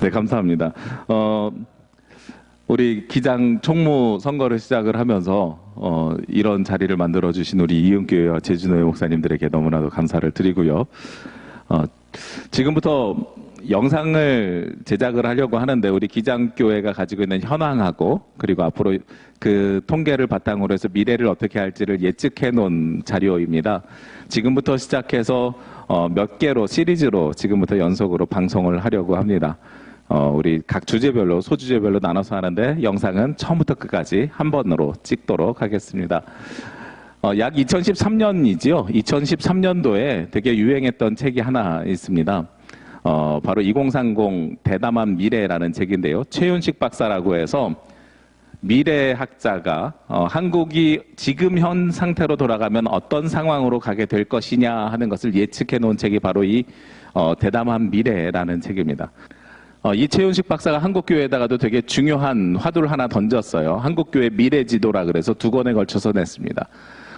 네, 감사합니다. 우리 기장 총무 선거를 시작을 하면서 이런 자리를 만들어 주신 우리 이은교회와 제주노회 목사님들에게 너무나도 감사를 드리고요. 지금부터 영상을 제작을 하려고 하는데 우리 기장교회가 가지고 있는 현황하고 그리고 앞으로 그 통계를 바탕으로 해서 미래를 어떻게 할지를 예측해 놓은 자료입니다. 지금부터 시작해서 몇 개로 시리즈로 지금부터 연속으로 방송을 하려고 합니다. 우리 각 주제별로 소주제별로 나눠서 하는데 영상은 처음부터 끝까지 한 번으로 찍도록 하겠습니다. 약 2013년이지요. 2013년도에 되게 유행했던 책이 하나 있습니다. 바로 2030 대담한 미래라는 책인데요. 최윤식 박사라고 해서 미래학자가 한국이 지금 현 상태로 돌아가면 어떤 상황으로 가게 될 것이냐 하는 것을 예측해 놓은 책이 바로 이 대담한 미래라는 책입니다. 이 최윤식 박사가 한국교회에다가도 되게 중요한 화두를 하나 던졌어요. 한국교회 미래지도라 그래서 2권에 걸쳐서 냈습니다.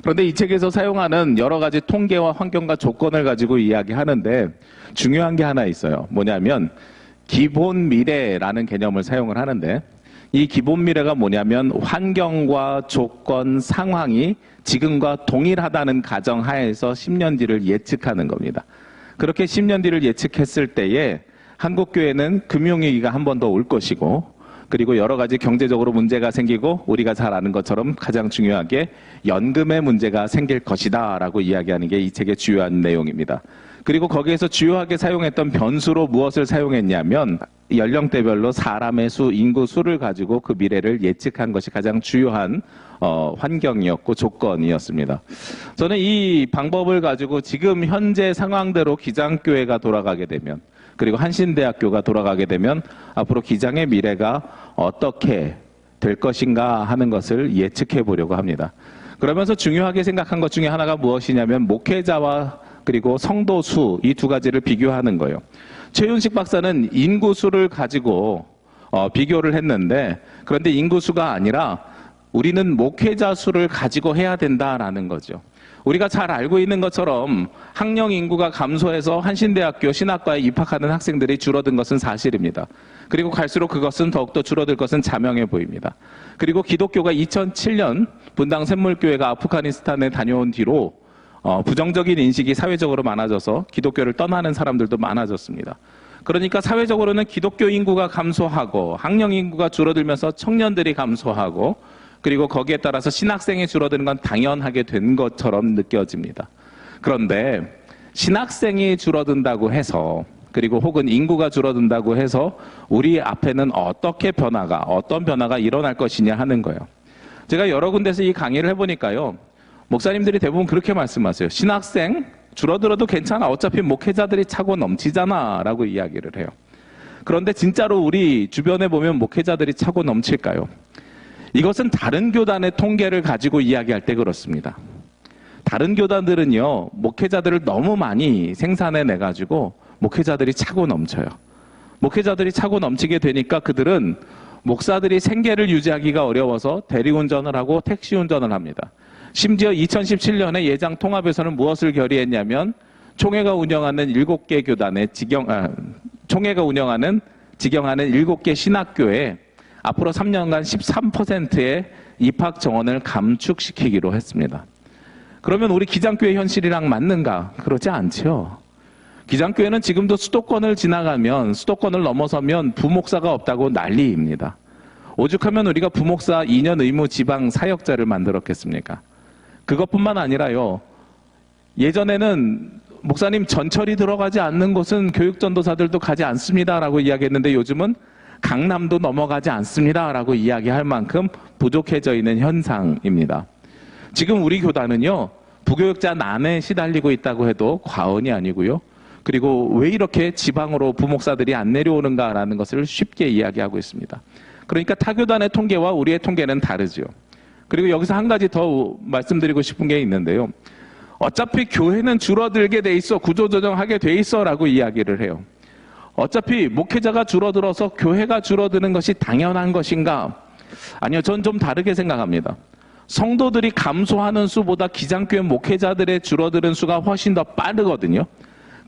그런데 이 책에서 사용하는 여러 가지 통계와 환경과 조건을 가지고 이야기하는데 중요한 게 하나 있어요. 뭐냐면 기본 미래라는 개념을 사용을 하는데 이 기본 미래가 뭐냐면 환경과 조건, 상황이 지금과 동일하다는 가정하에서 10년 뒤를 예측하는 겁니다. 그렇게 10년 뒤를 예측했을 때에 한국교회는 금융위기가 한 번 더 올 것이고 그리고 여러 가지 경제적으로 문제가 생기고 우리가 잘 아는 것처럼 가장 중요하게 연금의 문제가 생길 것이다 라고 이야기하는 게 이 책의 주요한 내용입니다. 그리고 거기에서 주요하게 사용했던 변수로 무엇을 사용했냐면 연령대별로 사람의 수, 인구 수를 가지고 그 미래를 예측한 것이 가장 주요한 환경이었고 조건이었습니다. 저는 이 방법을 가지고 지금 현재 상황대로 기장교회가 돌아가게 되면 그리고 한신대학교가 돌아가게 되면 앞으로 기장의 미래가 어떻게 될 것인가 하는 것을 예측해 보려고 합니다. 그러면서 중요하게 생각한 것 중에 하나가 무엇이냐면 목회자와 그리고 성도 수, 이 두 가지를 비교하는 거예요. 최윤식 박사는 인구수를 가지고 비교를 했는데 그런데 인구수가 아니라 우리는 목회자 수를 가지고 해야 된다라는 거죠. 우리가 잘 알고 있는 것처럼 학령 인구가 감소해서 한신대학교 신학과에 입학하는 학생들이 줄어든 것은 사실입니다. 그리고 갈수록 그것은 더욱더 줄어들 것은 자명해 보입니다. 그리고 기독교가 2007년 분당 샘물교회가 아프가니스탄에 다녀온 뒤로 부정적인 인식이 사회적으로 많아져서 기독교를 떠나는 사람들도 많아졌습니다. 그러니까 사회적으로는 기독교 인구가 감소하고 학령 인구가 줄어들면서 청년들이 감소하고 그리고 거기에 따라서 신학생이 줄어드는 건 당연하게 된 것처럼 느껴집니다. 그런데 신학생이 줄어든다고 해서 그리고 혹은 인구가 줄어든다고 해서 우리 앞에는 어떤 변화가 일어날 것이냐 하는 거예요. 제가 여러 군데서 이 강의를 해보니까요. 목사님들이 대부분 그렇게 말씀하세요. 신학생 줄어들어도 괜찮아. 어차피 목회자들이 차고 넘치잖아 라고 이야기를 해요. 그런데 진짜로 우리 주변에 보면 목회자들이 차고 넘칠까요? 이것은 다른 교단의 통계를 가지고 이야기할 때 그렇습니다. 다른 교단들은요, 목회자들을 너무 많이 생산해내가지고 목회자들이 차고 넘쳐요. 목회자들이 차고 넘치게 되니까 그들은 목사들이 생계를 유지하기가 어려워서 대리운전을 하고 택시운전을 합니다. 심지어 2017년에 예장 통합에서는 무엇을 결의했냐면 총회가 운영하는 7개 교단의 총회가 직영하는 7개 신학교에 앞으로 3년간 13%의 입학 정원을 감축시키기로 했습니다. 그러면 우리 기장교회 현실이랑 맞는가? 그렇지 않죠. 기장교회는 지금도 수도권을 넘어서면 부목사가 없다고 난리입니다. 오죽하면 우리가 부목사 2년 의무 지방 사역자를 만들었겠습니까? 그것뿐만 아니라요. 예전에는 목사님 전철이 들어가지 않는 곳은 교육전도사들도 가지 않습니다라고 이야기했는데 요즘은 강남도 넘어가지 않습니다라고 이야기할 만큼 부족해져 있는 현상입니다. 지금 우리 교단은요. 부교육자 난에 시달리고 있다고 해도 과언이 아니고요. 그리고 왜 이렇게 지방으로 부목사들이 안 내려오는가라는 것을 쉽게 이야기하고 있습니다. 그러니까 타교단의 통계와 우리의 통계는 다르죠. 그리고 여기서 한 가지 더 말씀드리고 싶은 게 있는데요. 어차피 교회는 줄어들게 돼 있어, 구조조정하게 돼 있어 라고 이야기를 해요. 어차피 목회자가 줄어들어서 교회가 줄어드는 것이 당연한 것인가? 아니요, 전 좀 다르게 생각합니다. 성도들이 감소하는 수보다 기장교회 목회자들의 줄어드는 수가 훨씬 더 빠르거든요.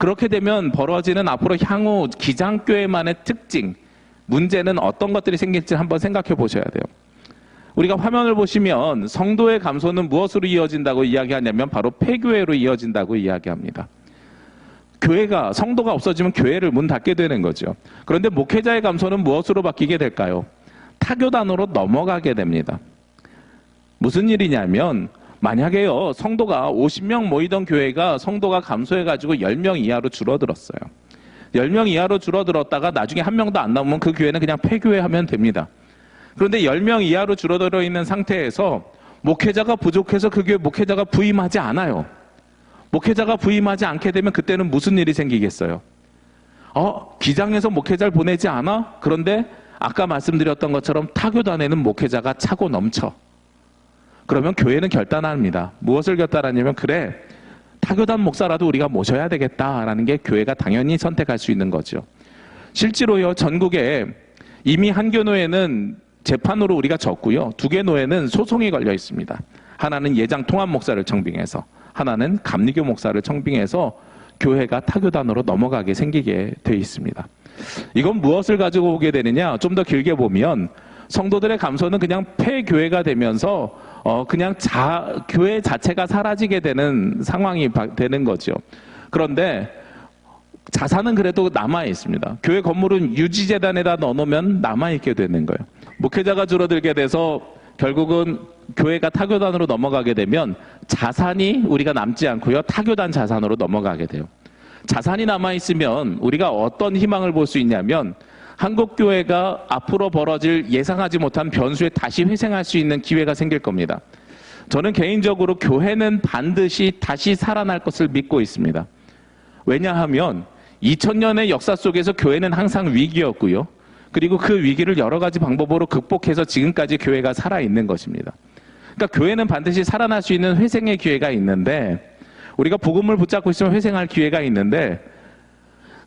그렇게 되면 벌어지는 앞으로 향후 기장교회만의 특징, 문제는 어떤 것들이 생길지 한번 생각해 보셔야 돼요. 우리가 화면을 보시면 성도의 감소는 무엇으로 이어진다고 이야기하냐면 바로 폐교회로 이어진다고 이야기합니다. 교회가, 성도가 없어지면 교회를 문 닫게 되는 거죠. 그런데 목회자의 감소는 무엇으로 바뀌게 될까요? 타교단으로 넘어가게 됩니다. 무슨 일이냐면 만약에요, 성도가 50명 모이던 교회가 성도가 감소해가지고 10명 이하로 줄어들었어요. 10명 이하로 줄어들었다가 나중에 한 명도 안 남으면 그 교회는 그냥 폐교회 하면 됩니다. 그런데 10명 이하로 줄어들어 있는 상태에서 목회자가 부족해서 그 교회 목회자가 부임하지 않아요. 목회자가 부임하지 않게 되면 그때는 무슨 일이 생기겠어요? 기장에서 목회자를 보내지 않아? 그런데 아까 말씀드렸던 것처럼 타교단에는 목회자가 차고 넘쳐. 그러면 교회는 결단합니다. 무엇을 결단하냐면 그래, 타교단 목사라도 우리가 모셔야 되겠다라는 게 교회가 당연히 선택할 수 있는 거죠. 실제로요, 전국에 이미 한 교노회는 재판으로 우리가 졌고요. 2개 노회는 소송이 걸려 있습니다. 하나는 예장 통합 목사를 청빙해서, 하나는 감리교 목사를 청빙해서 교회가 타교단으로 넘어가게 생기게 돼 있습니다. 이건 무엇을 가지고 오게 되느냐? 좀 더 길게 보면 성도들의 감소는 그냥 폐교회가 되면서 그냥 교회 자체가 사라지게 되는 상황이 되는 거죠. 그런데 자산은 그래도 남아 있습니다. 교회 건물은 유지재단에다 넣어놓으면 남아있게 되는 거예요. 목회자가 줄어들게 돼서 결국은 교회가 타교단으로 넘어가게 되면 자산이 우리가 남지 않고요, 타교단 자산으로 넘어가게 돼요. 자산이 남아있으면 우리가 어떤 희망을 볼 수 있냐면 한국교회가 앞으로 벌어질 예상하지 못한 변수에 다시 회생할 수 있는 기회가 생길 겁니다. 저는 개인적으로 교회는 반드시 다시 살아날 것을 믿고 있습니다. 왜냐하면 2000년의 역사 속에서 교회는 항상 위기였고요. 그리고 그 위기를 여러 가지 방법으로 극복해서 지금까지 교회가 살아있는 것입니다. 그러니까 교회는 반드시 살아날 수 있는 회생의 기회가 있는데, 우리가 복음을 붙잡고 있으면 회생할 기회가 있는데,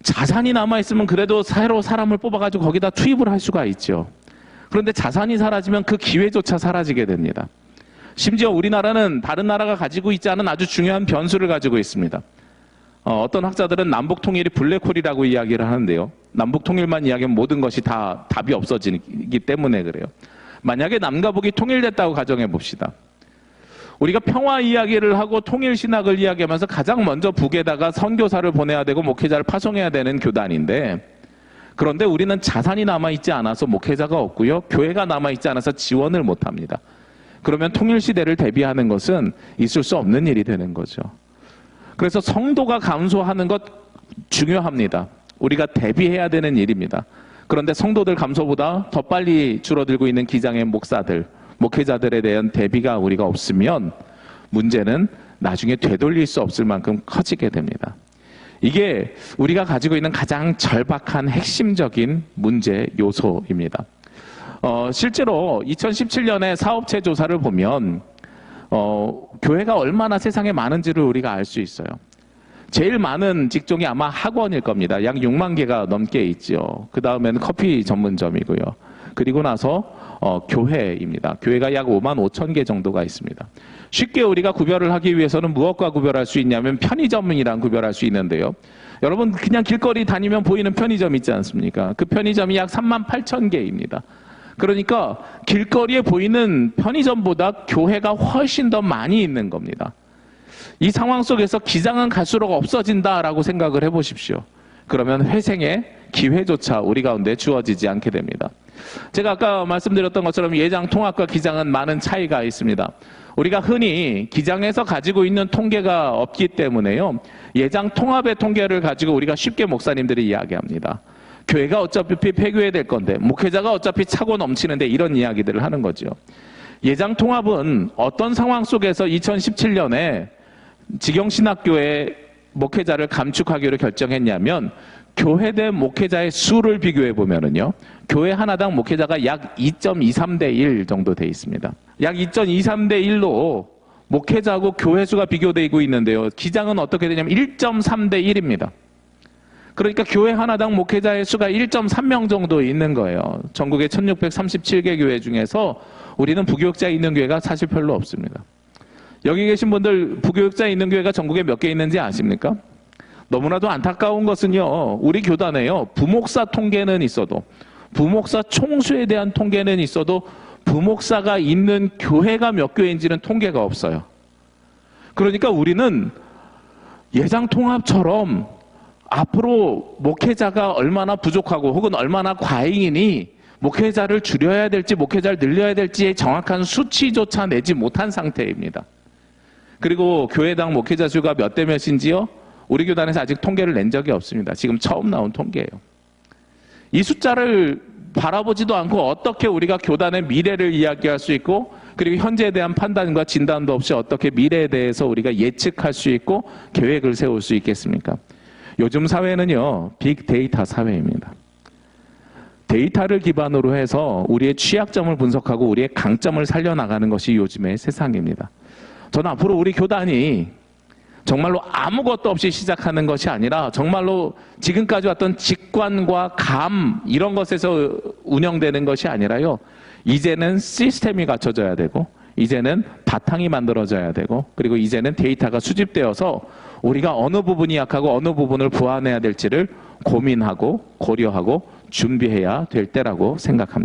자산이 남아있으면 그래도 새로 사람을 뽑아가지고 거기다 투입을 할 수가 있죠. 그런데 자산이 사라지면 그 기회조차 사라지게 됩니다. 심지어 우리나라는 다른 나라가 가지고 있지 않은 아주 중요한 변수를 가지고 있습니다. 어떤 학자들은 남북통일이 블랙홀이라고 이야기를 하는데요. 남북통일만 이야기하면 모든 것이 다 답이 없어지기 때문에 그래요. 만약에 남과 북이 통일됐다고 가정해 봅시다. 우리가 평화 이야기를 하고 통일신학을 이야기하면서 가장 먼저 북에다가 선교사를 보내야 되고 목회자를 파송해야 되는 교단인데, 그런데 우리는 자산이 남아있지 않아서 목회자가 없고요, 교회가 남아있지 않아서 지원을 못합니다. 그러면 통일시대를 대비하는 것은 있을 수 없는 일이 되는 거죠. 그래서 성도가 감소하는 것 중요합니다. 우리가 대비해야 되는 일입니다. 그런데 성도들 감소보다 더 빨리 줄어들고 있는 기장의 목사들, 목회자들에 대한 대비가 우리가 없으면 문제는 나중에 되돌릴 수 없을 만큼 커지게 됩니다. 이게 우리가 가지고 있는 가장 절박한 핵심적인 문제 요소입니다. 실제로 2017년에 사업체 조사를 보면 교회가 얼마나 세상에 많은지를 우리가 알 수 있어요. 제일 많은 직종이 아마 학원일 겁니다. 약 6만 개가 넘게 있죠. 그 다음에는 커피 전문점이고요. 그리고 나서 교회입니다. 교회가 약 5만 5천 개 정도가 있습니다. 쉽게 우리가 구별을 하기 위해서는 무엇과 구별할 수 있냐면 편의점이랑 구별할 수 있는데요. 여러분 그냥 길거리 다니면 보이는 편의점 있지 않습니까? 그 편의점이 약 3만 8천 개입니다. 그러니까 길거리에 보이는 편의점보다 교회가 훨씬 더 많이 있는 겁니다. 이 상황 속에서 기장은 갈수록 없어진다라고 생각을 해보십시오. 그러면 회생의 기회조차 우리 가운데 주어지지 않게 됩니다. 제가 아까 말씀드렸던 것처럼 예장 통합과 기장은 많은 차이가 있습니다. 우리가 흔히 기장에서 가지고 있는 통계가 없기 때문에요, 예장 통합의 통계를 가지고 우리가 쉽게 목사님들이 이야기합니다. 교회가 어차피 폐교회 될 건데, 목회자가 어차피 차고 넘치는데, 이런 이야기들을 하는 거죠. 예장 통합은 어떤 상황 속에서 2017년에 직영신학교의 목회자를 감축하기로 결정했냐면, 교회대 목회자의 수를 비교해 보면은요, 교회 하나당 목회자가 약 2.23대 1 정도 돼 있습니다. 약 2.23대 1로 목회자하고 교회 수가 비교되고 있는데요, 기장은 어떻게 되냐면 1.3대 1입니다. 그러니까 교회 하나당 목회자의 수가 1.3명 정도 있는 거예요. 전국의 1637개 교회 중에서 우리는 부교육자 있는 교회가 사실 별로 없습니다. 여기 계신 분들 부교육자 있는 교회가 전국에 몇 개 있는지 아십니까? 너무나도 안타까운 것은요, 우리 교단에요, 부목사 통계는 있어도, 부목사 총수에 대한 통계는 있어도 부목사가 있는 교회가 몇 교회인지는 통계가 없어요. 그러니까 우리는 예장통합처럼 앞으로 목회자가 얼마나 부족하고 혹은 얼마나 과잉이니 목회자를 줄여야 될지 목회자를 늘려야 될지의 정확한 수치조차 내지 못한 상태입니다. 그리고 교회당 목회자 수가 몇 대 몇인지요? 우리 교단에서 아직 통계를 낸 적이 없습니다. 지금 처음 나온 통계예요. 이 숫자를 바라보지도 않고 어떻게 우리가 교단의 미래를 이야기할 수 있고 그리고 현재에 대한 판단과 진단도 없이 어떻게 미래에 대해서 우리가 예측할 수 있고 계획을 세울 수 있겠습니까? 요즘 사회는요, 빅데이터 사회입니다. 데이터를 기반으로 해서 우리의 취약점을 분석하고 우리의 강점을 살려나가는 것이 요즘의 세상입니다. 저는 앞으로 우리 교단이 정말로 아무것도 없이 시작하는 것이 아니라 정말로 지금까지 왔던 직관과 감 이런 것에서 운영되는 것이 아니라요. 이제는 시스템이 갖춰져야 되고 이제는 바탕이 만들어져야 되고 그리고 이제는 데이터가 수집되어서 우리가 어느 부분이 약하고 어느 부분을 보완해야 될지를 고민하고 고려하고 준비해야 될 때라고 생각합니다.